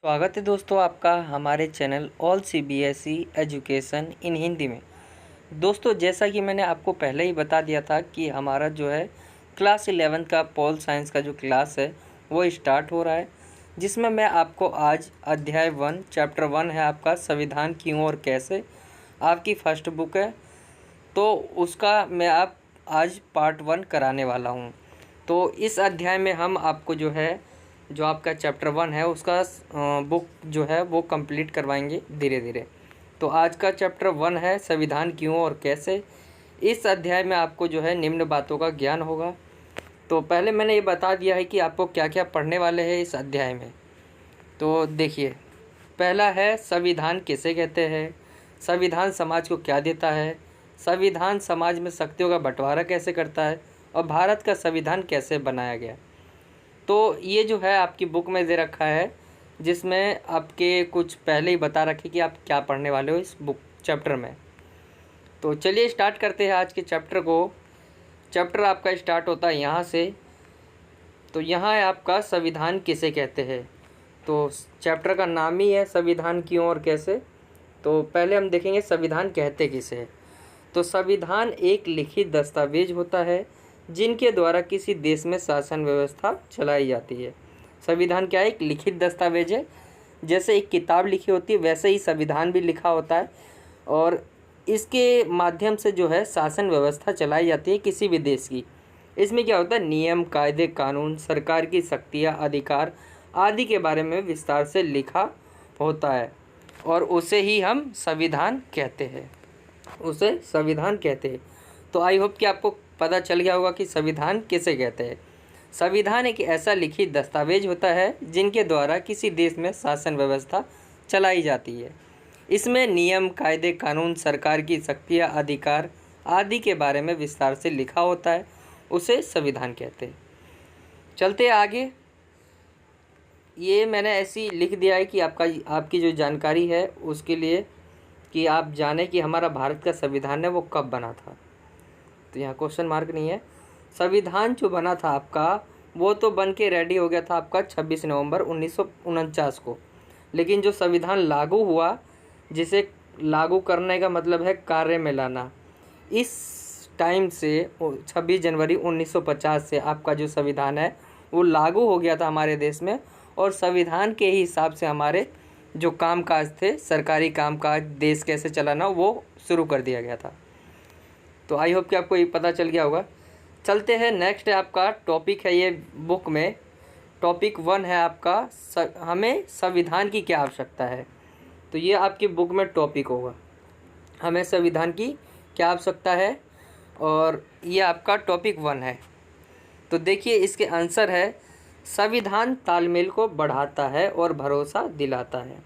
स्वागत है दोस्तों आपका हमारे channel all CBSE education in Hindi में। दोस्तों जैसा कि मैंने आपको पहले ही बता दिया था कि हमारा जो है क्लास 11 का पॉल साइंस का जो क्लास है वो स्टार्ट हो रहा है, जिसमें मैं आपको आज अध्याय 1 चैप्टर 1 है आपका संविधान क्यों और कैसे, आपकी फर्स्ट बुक है, तो उसका मैं आज पार्ट 1 कराने वाला हूँ। तो इस अध्याय में हम आपको जो है जो आपका चैप्टर 1 है उसका बुक जो है वो कंप्लीट करवाएंगे धीरे धीरे। तो आज का चैप्टर 1 है संविधान क्यों और कैसे। इस अध्याय में आपको जो है निम्न बातों का ज्ञान होगा। तो पहले मैंने ये बता दिया है कि आपको क्या क्या पढ़ने वाले हैं इस अध्याय में। तो देखिए, पहला है संविधान किसे कहते हैं, संविधान समाज को क्या देता है, संविधान समाज में शक्तियों का बंटवारा कैसे करता है और भारत का संविधान कैसे बनाया गया। तो ये जो है आपकी बुक में दे रखा है, जिसमें आपके कुछ पहले ही बता रखे कि आप क्या पढ़ने वाले हो इस बुक चैप्टर में। तो चलिए स्टार्ट करते हैं आज के चैप्टर को। चैप्टर आपका स्टार्ट होता है यहाँ से। तो यहाँ है आपका संविधान किसे कहते हैं। तो चैप्टर का नाम ही है संविधान क्यों और कैसे। तो पहले हम देखेंगे संविधान कहते किसे है। तो संविधान एक लिखित दस्तावेज होता है जिनके द्वारा किसी देश में शासन व्यवस्था चलाई जाती है। संविधान क्या है, एक लिखित दस्तावेज है। जैसे एक किताब लिखी होती है वैसे ही संविधान भी लिखा होता है, और इसके माध्यम से जो है शासन व्यवस्था चलाई जाती है किसी भी देश की। इसमें क्या होता है, नियम, कायदे, कानून, सरकार की शक्तियाँ, अधिकार आदि के बारे में विस्तार से लिखा होता है, और उसे ही हम संविधान कहते हैं, उसे संविधान कहते हैं। तो आई होप कि आपको पता चल गया होगा कि संविधान किसे कहते हैं। संविधान एक ऐसा लिखित दस्तावेज होता है जिनके द्वारा किसी देश में शासन व्यवस्था चलाई जाती है। इसमें नियम, कायदे, कानून, सरकार की शक्तियाँ, अधिकार आदि के बारे में विस्तार से लिखा होता है, उसे संविधान कहते हैं। चलते हैं आगे। ये मैंने ऐसी लिख दिया है कि आपकी जो जानकारी है उसके लिए, कि आप जाने कि हमारा भारत का संविधान है वो कब बना था। तो यहाँ क्वेश्चन मार्क नहीं है। संविधान जो बना था आपका वो तो बन के रेडी हो गया था आपका 26 नवंबर 1949 को, लेकिन जो संविधान लागू हुआ, जिसे लागू करने का मतलब है कार्य में लाना, इस टाइम से 26 जनवरी 1950 से आपका जो संविधान है वो लागू हो गया था हमारे देश में, और संविधान के ही हिसाब से हमारे जो कामकाज थे, सरकारी कामकाज, देश कैसे चलाना, वो शुरू कर दिया गया था। तो आई होप कि आपको ये पता चल गया होगा। चलते हैं, नेक्स्ट है आपका टॉपिक है ये बुक में। टॉपिक 1 है आपका हमें संविधान की क्या आवश्यकता है। तो ये आपकी बुक में टॉपिक होगा, हमें संविधान की क्या आवश्यकता है, और ये आपका टॉपिक 1 है। तो देखिए इसके आंसर है, संविधान तालमेल को बढ़ाता है और भरोसा दिलाता है।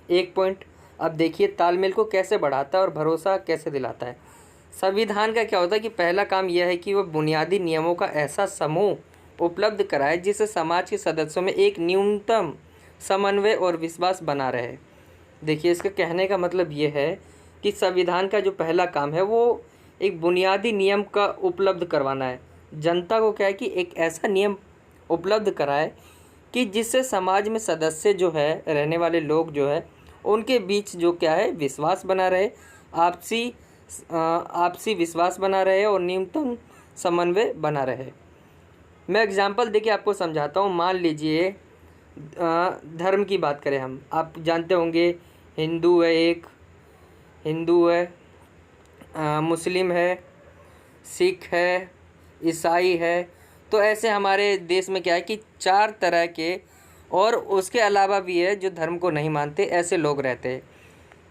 एक पॉइंट। अब देखिए तालमेल को कैसे बढ़ाता है और भरोसा कैसे दिलाता है। संविधान का क्या होता है कि पहला काम यह है कि वह बुनियादी नियमों का ऐसा समूह उपलब्ध कराए जिससे समाज के सदस्यों में एक न्यूनतम समन्वय और विश्वास बना रहे। देखिए इसका कहने का मतलब ये है कि संविधान का जो पहला काम है वो एक बुनियादी नियम का उपलब्ध करवाना है। जनता को क्या है कि एक ऐसा नियम उपलब्ध कराए कि जिससे समाज में सदस्य जो है, रहने वाले लोग जो है, उनके बीच जो क्या है विश्वास बना रहे, आपसी विश्वास बना रहे और न्यूनतम समन्वय बना रहे। मैं एग्जांपल देके आपको समझाता हूँ। मान लीजिए धर्म की बात करें हम, आप जानते होंगे हिंदू है, एक हिंदू है, मुस्लिम है, सिख है, ईसाई है। तो ऐसे हमारे देश में क्या है कि 4 तरह के, और उसके अलावा भी है जो धर्म को नहीं मानते, ऐसे लोग रहते हैं।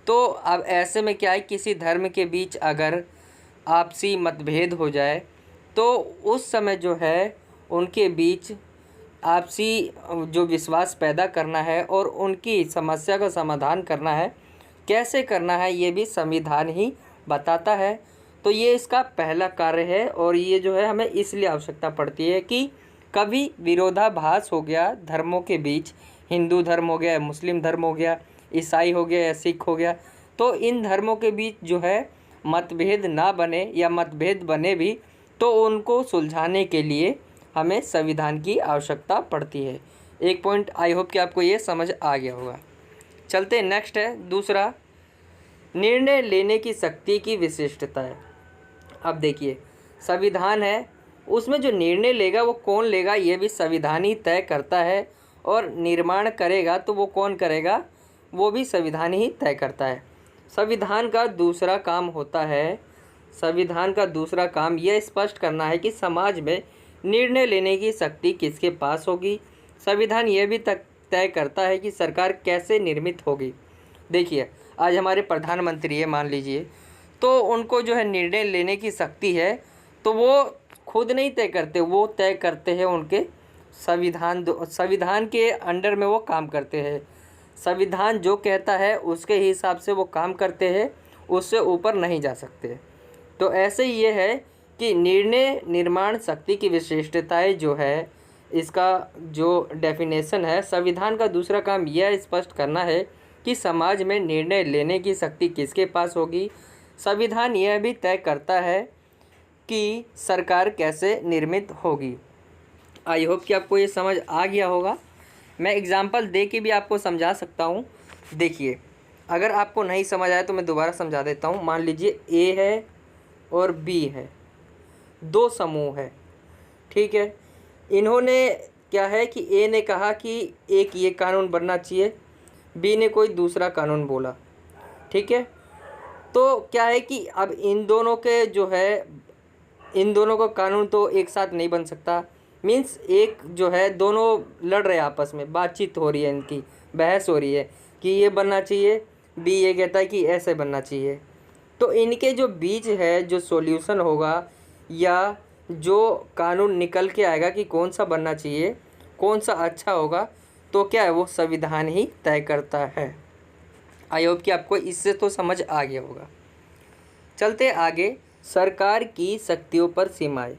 तो अब ऐसे में क्या है, किसी धर्म के बीच अगर आपसी मतभेद हो जाए तो उस समय जो है उनके बीच आपसी जो विश्वास पैदा करना है और उनकी समस्या का समाधान करना है, कैसे करना है, ये भी संविधान ही बताता है। तो ये इसका पहला कार्य है, और ये जो है हमें इसलिए आवश्यकता पड़ती है कि कभी विरोधाभास हो गया धर्मों के बीच, हिंदू धर्म हो गया, मुस्लिम धर्म हो गया, ईसाई हो गया या सिख हो गया, तो इन धर्मों के बीच जो है मतभेद ना बने, या मतभेद बने भी तो उनको सुलझाने के लिए हमें संविधान की आवश्यकता पड़ती है। एक पॉइंट आई होप कि आपको ये समझ आ गया होगा। चलते नेक्स्ट है दूसरा, निर्णय लेने की शक्ति की विशिष्टता है। अब देखिए संविधान है, उसमें जो निर्णय लेगा वो कौन लेगा ये भी संविधान ही तय करता है, और निर्माण करेगा तो वो कौन करेगा वो भी संविधान ही तय करता है। संविधान का दूसरा काम होता है, संविधान का दूसरा काम यह स्पष्ट करना है कि समाज में निर्णय लेने की शक्ति किसके पास होगी। संविधान यह भी तय करता है कि सरकार कैसे निर्मित होगी। देखिए आज हमारे प्रधानमंत्री है मान लीजिए, तो उनको जो है निर्णय लेने की शक्ति है, तो वो खुद नहीं तय करते, वो तय करते हैं उनके संविधान के अंडर में वो काम करते हैं। संविधान जो कहता है उसके हिसाब से वो काम करते हैं, उससे ऊपर नहीं जा सकते। तो ऐसे ही ये है कि निर्णय निर्माण शक्ति की विशेषताएं जो है, इसका जो डेफिनेशन है, संविधान का दूसरा काम यह स्पष्ट करना है कि समाज में निर्णय लेने की शक्ति किसके पास होगी। संविधान यह भी तय करता है कि सरकार कैसे निर्मित होगी। आई होप कि आपको ये समझ आ गया होगा। मैं एग्जांपल दे के भी आपको समझा सकता हूँ। देखिए अगर आपको नहीं समझ आया तो मैं दोबारा समझा देता हूँ। मान लीजिए ए है और बी है, दो समूह है, ठीक है। इन्होंने क्या है कि ए ने कहा कि एक ये कानून बनना चाहिए, बी ने कोई दूसरा कानून बोला, ठीक है। तो क्या है कि अब इन दोनों के जो है, इन दोनों का कानून तो एक साथ नहीं बन सकता। मीन्स एक जो है दोनों लड़ रहे हैं आपस में, बातचीत हो रही है, इनकी बहस हो रही है कि ये बनना चाहिए, बी ये कहता है कि ऐसे बनना चाहिए। तो इनके जो बीच है जो सॉल्यूशन होगा या जो कानून निकल के आएगा कि कौन सा बनना चाहिए, कौन सा अच्छा होगा, तो क्या है वो संविधान ही तय करता है। आई होप कि आपको इससे तो समझ आ गया होगा। चलते आगे, सरकार की शक्तियों पर सीमाएं।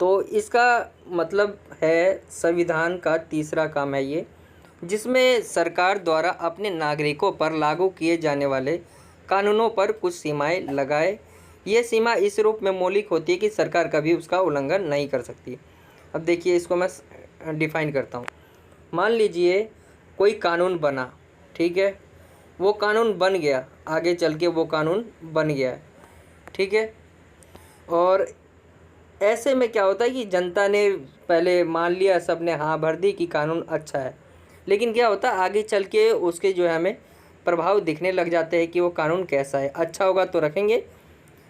तो इसका मतलब है संविधान का तीसरा काम है ये, जिसमें सरकार द्वारा अपने नागरिकों पर लागू किए जाने वाले कानूनों पर कुछ सीमाएं लगाए। ये सीमा इस रूप में मौलिक होती है कि सरकार कभी उसका उल्लंघन नहीं कर सकती। अब देखिए इसको मैं डिफ़ाइन करता हूँ। मान लीजिए कोई कानून बना, ठीक है, वो कानून बन गया, आगे चल के वो कानून बन गया है, ठीक है। और ऐसे में क्या होता है कि जनता ने पहले मान लिया, सब ने हाँ भर दी कि कानून अच्छा है, लेकिन क्या होता है आगे चल के उसके जो है हमें प्रभाव दिखने लग जाते हैं कि वो कानून कैसा है। अच्छा होगा तो रखेंगे,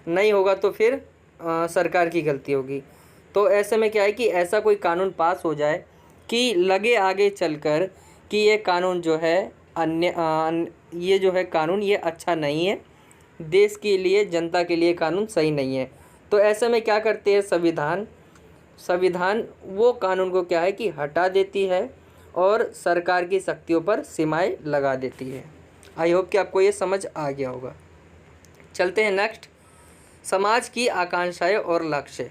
नहीं होगा तो फिर सरकार की गलती होगी। तो ऐसे में क्या है कि ऐसा कोई कानून पास हो जाए कि लगे आगे चलकर कि ये कानून जो है ये जो है कानून ये अच्छा नहीं है, देश के लिए जनता के लिए कानून सही नहीं है। तो ऐसे में क्या करते हैं संविधान वो कानून को क्या है कि हटा देती है और सरकार की शक्तियों पर सीमाएं लगा देती है। आई होप कि आपको ये समझ आ गया होगा। चलते हैं नेक्स्ट, समाज की आकांक्षाएं और लक्ष्य।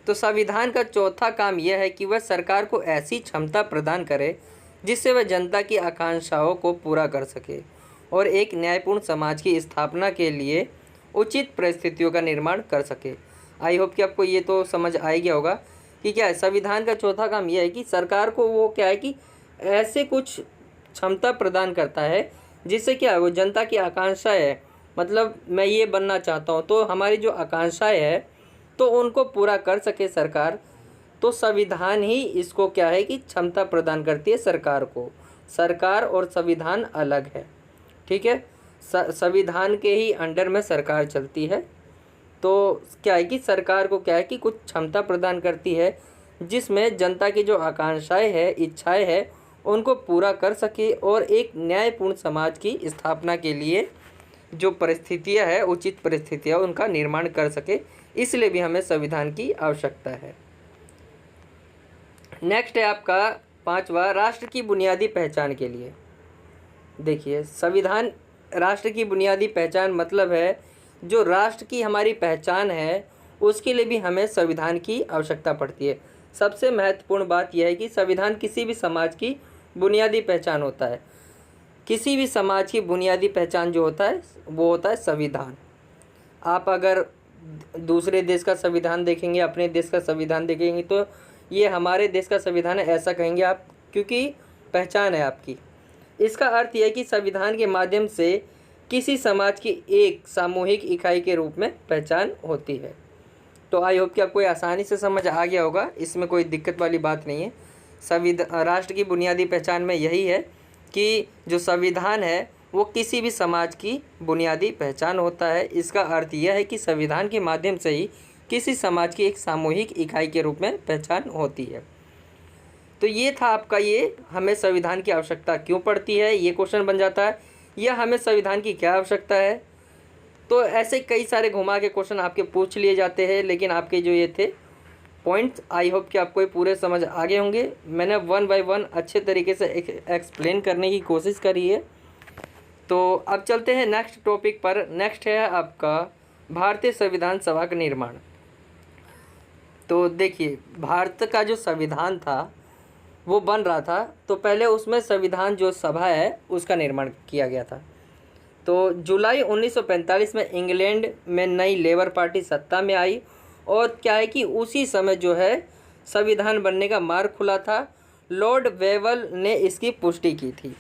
तो संविधान का चौथा काम यह है कि वह सरकार को ऐसी क्षमता प्रदान करे जिससे वह जनता की आकांक्षाओं को पूरा कर सके और एक न्यायपूर्ण समाज की स्थापना के लिए उचित परिस्थितियों का निर्माण कर सके। आई होप कि आपको ये तो समझ आ गया होगा कि क्या है संविधान का चौथा काम यह है कि सरकार को वो क्या है कि ऐसे कुछ क्षमता प्रदान करता है जिससे क्या है वो जनता की आकांक्षाएं है, मतलब मैं ये बनना चाहता हूँ, तो हमारी जो आकांक्षाएं है तो उनको पूरा कर सके सरकार। तो संविधान ही इसको क्या है कि क्षमता प्रदान करती है सरकार को। सरकार और संविधान अलग है, ठीक है। संविधान के ही अंडर में सरकार चलती है। तो क्या है कि सरकार को क्या है कि कुछ क्षमता प्रदान करती है जिसमें जनता की जो आकांक्षाएं है, इच्छाएं है, उनको पूरा कर सके और एक न्यायपूर्ण समाज की स्थापना के लिए जो परिस्थितियां है, उचित परिस्थितियां, उनका निर्माण कर सके। इसलिए भी हमें संविधान की आवश्यकता है। नेक्स्ट है आपका पांचवा, राष्ट्र की बुनियादी पहचान के लिए। देखिए संविधान राष्ट्र की बुनियादी पहचान मतलब है जो राष्ट्र की हमारी पहचान है उसके लिए भी हमें संविधान की आवश्यकता पड़ती है। सबसे महत्वपूर्ण बात यह है कि संविधान किसी भी समाज की बुनियादी पहचान होता है। किसी भी समाज की बुनियादी पहचान जो होता है वो होता है संविधान। आप अगर दूसरे देश का संविधान देखेंगे, अपने देश का संविधान देखेंगे, तो ये हमारे देश का संविधान है ऐसा कहेंगे आप, क्योंकि पहचान है आपकी। इसका अर्थ यह है कि संविधान के माध्यम से किसी समाज की एक सामूहिक इकाई के रूप में पहचान होती है। तो आई होप कि आपको ये आसानी से समझ आ गया होगा, इसमें कोई दिक्कत वाली बात नहीं है। राष्ट्र की बुनियादी पहचान में यही है कि जो संविधान है वो किसी भी समाज की बुनियादी पहचान होता है। इसका अर्थ यह है कि संविधान के माध्यम से ही किसी समाज की एक सामूहिक इकाई के रूप में पहचान होती है। तो ये था आपका ये हमें संविधान की आवश्यकता क्यों पड़ती है, ये क्वेश्चन बन जाता है, या हमें संविधान की क्या आवश्यकता है। तो ऐसे कई सारे घुमा के क्वेश्चन आपके पूछ लिए जाते हैं, लेकिन आपके जो ये थे पॉइंट्स आई होप कि आपको ये पूरे समझ आ गए होंगे। मैंने 1 बाय 1 अच्छे तरीके से एक्सप्लेन करने की कोशिश करी है। तो अब चलते हैं नेक्स्ट टॉपिक पर। नेक्स्ट है आपका भारतीय संविधान सभा का निर्माण। तो देखिए, भारत का जो संविधान था वो बन रहा था, तो पहले उसमें संविधान जो सभा है उसका निर्माण किया गया था। तो जुलाई 1945 में इंग्लैंड में नई लेबर पार्टी सत्ता में आई, और क्या है कि उसी समय जो है संविधान बनने का मार्ग खुला था। लॉर्ड वेवल ने इसकी पुष्टि की थी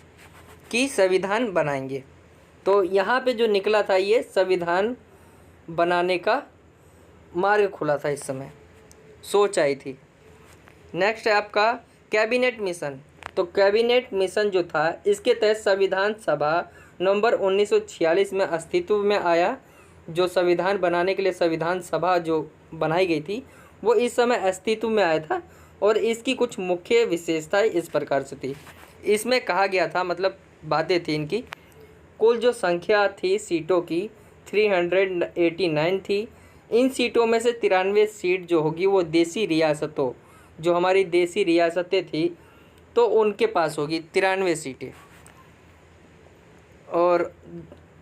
कि संविधान बनाएंगे। तो यहाँ पे जो निकला था ये संविधान बनाने का मार्ग खुला था, इस समय सोच आई थी। नेक्स्ट है आपका कैबिनेट मिशन। तो कैबिनेट मिशन जो था, इसके तहत संविधान सभा नवंबर 1946 में अस्तित्व में आया। जो संविधान बनाने के लिए संविधान सभा जो बनाई गई थी वो इस समय अस्तित्व में आया था, और इसकी कुछ मुख्य विशेषताएं इस प्रकार से थी। इसमें कहा गया था, मतलब बातें थी इनकी, कुल जो संख्या थी सीटों की 389 थी। इन सीटों में से 93 सीट जो होगी वो देसी रियासतों, जो हमारी देसी रियासतें थी, तो उनके पास होगी 93 सीटें, और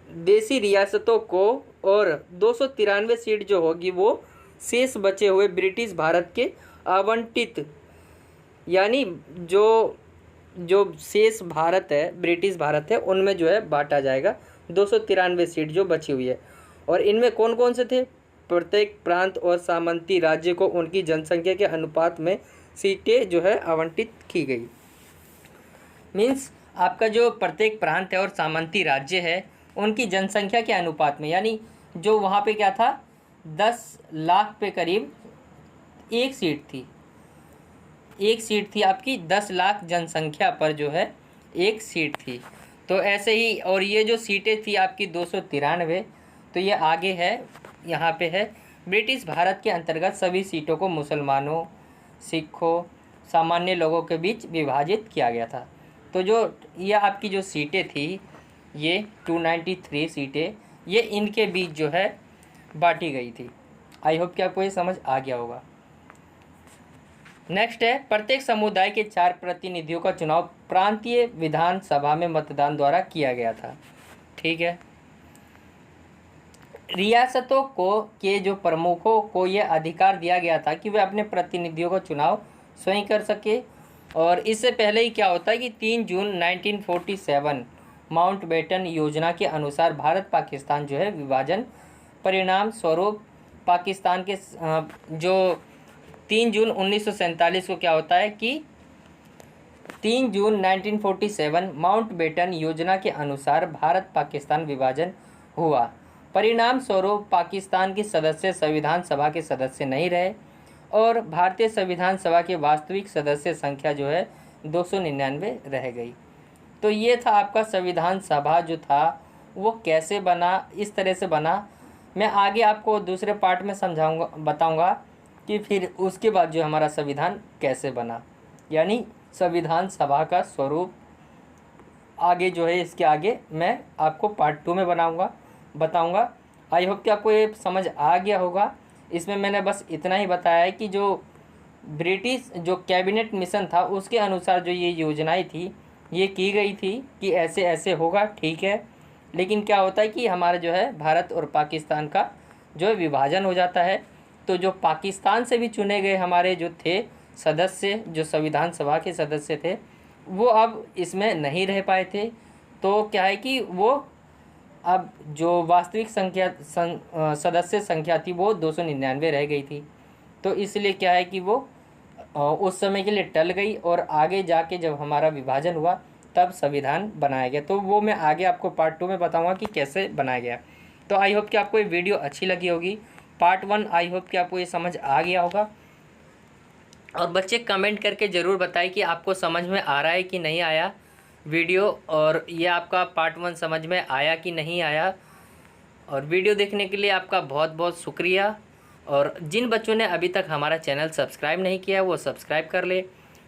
देसी रियासतों को, और 293 सीट जो होगी वो शेष बचे हुए ब्रिटिश भारत के आवंटित, यानी जो शेष भारत है, ब्रिटिश भारत है, उनमें जो है बांटा जाएगा। 293 सीट जो बची हुई है, और इनमें कौन कौन से थे, प्रत्येक प्रांत और सामंती राज्य को उनकी जनसंख्या के अनुपात में सीटें जो है आवंटित की गई। मीन्स आपका जो प्रत्येक प्रांत है और सामंती राज्य है उनकी जनसंख्या के अनुपात में, यानी जो वहाँ पे क्या था 10 लाख पे करीब एक सीट थी आपकी, 10 लाख जनसंख्या पर जो है एक सीट थी। तो ऐसे ही, और ये जो सीटें थी आपकी 293, तो ये आगे है, यहाँ पे है ब्रिटिश भारत के अंतर्गत सभी सीटों को मुसलमानों, सिखों, सामान्य लोगों के बीच विभाजित किया गया था। तो जो ये आपकी जो सीटें थी, ये 293 सीटें, ये इनके बीच जो है बांटी गई थी। आई होप कि आपको ये समझ आ गया होगा। नेक्स्ट है प्रत्येक समुदाय के 4 प्रतिनिधियों का चुनाव प्रांतीय विधान सभा में मतदान द्वारा किया गया था। ठीक है, रियासतों को के जो प्रमुखों को यह अधिकार दिया गया था कि वे अपने प्रतिनिधियों का चुनाव स्वयं कर सके। और इससे पहले ही क्या होता है कि 3 जून 1947 माउंटबेटन योजना के अनुसार भारत पाकिस्तान जो है विभाजन परिणाम स्वरूप पाकिस्तान के जो 3 जून 1947 को क्या होता है कि 3 जून 1947 माउंटबेटन योजना के अनुसार भारत पाकिस्तान विभाजन हुआ। परिणाम स्वरूप पाकिस्तान के सदस्य संविधान सभा के सदस्य नहीं रहे, और भारतीय संविधान सभा के वास्तविक सदस्य संख्या जो है 299 रह गई। तो ये था आपका संविधान सभा जो था वो कैसे बना, इस तरह से बना। मैं आगे आपको दूसरे पार्ट में समझाऊंगा, बताऊंगा कि फिर उसके बाद जो हमारा संविधान कैसे बना, यानी संविधान सभा का स्वरूप आगे जो है, इसके आगे मैं आपको पार्ट 2 में बताऊंगा। आई होप कि आपको ये समझ आ गया होगा। इसमें मैंने बस इतना ही बताया है कि जो ब्रिटिश जो कैबिनेट मिशन था उसके अनुसार जो ये योजनाएं थी ये की गई थी कि ऐसे ऐसे होगा, ठीक है। लेकिन क्या होता है कि हमारा जो है भारत और पाकिस्तान का जो विभाजन हो जाता है, तो जो पाकिस्तान से भी चुने गए हमारे जो थे सदस्य, जो संविधान सभा के सदस्य थे, वो अब इसमें नहीं रह पाए थे। तो क्या है कि वो अब जो वास्तविक संख्या सदस्य संख्या थी वो 299 रह गई थी। तो इसलिए क्या है कि वो उस समय के लिए टल गई और आगे जाके जब हमारा विभाजन हुआ तब संविधान बनाया गया। तो वो मैं आगे आपको पार्ट 2 में बताऊंगा कि कैसे बनाया गया। तो आई होप कि आपको ये वीडियो अच्छी लगी होगी। पार्ट 1 आई होप कि आपको ये समझ आ गया होगा। और बच्चे कमेंट करके ज़रूर बताएं कि आपको समझ में आ रहा है कि नहीं आया वीडियो, और ये आपका पार्ट 1 समझ में आया कि नहीं आया। और वीडियो देखने के लिए आपका बहुत बहुत शुक्रिया। और जिन बच्चों ने अभी तक हमारा चैनल सब्सक्राइब नहीं किया वो सब्सक्राइब कर ले,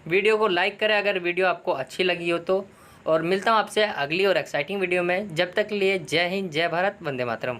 वीडियो को लाइक करें अगर वीडियो आपको अच्छी लगी हो तो। और मिलता हूँ आपसे अगली और एक्साइटिंग वीडियो में। जब तक के लिए जय हिंद, जय भारत, वंदे मातरम।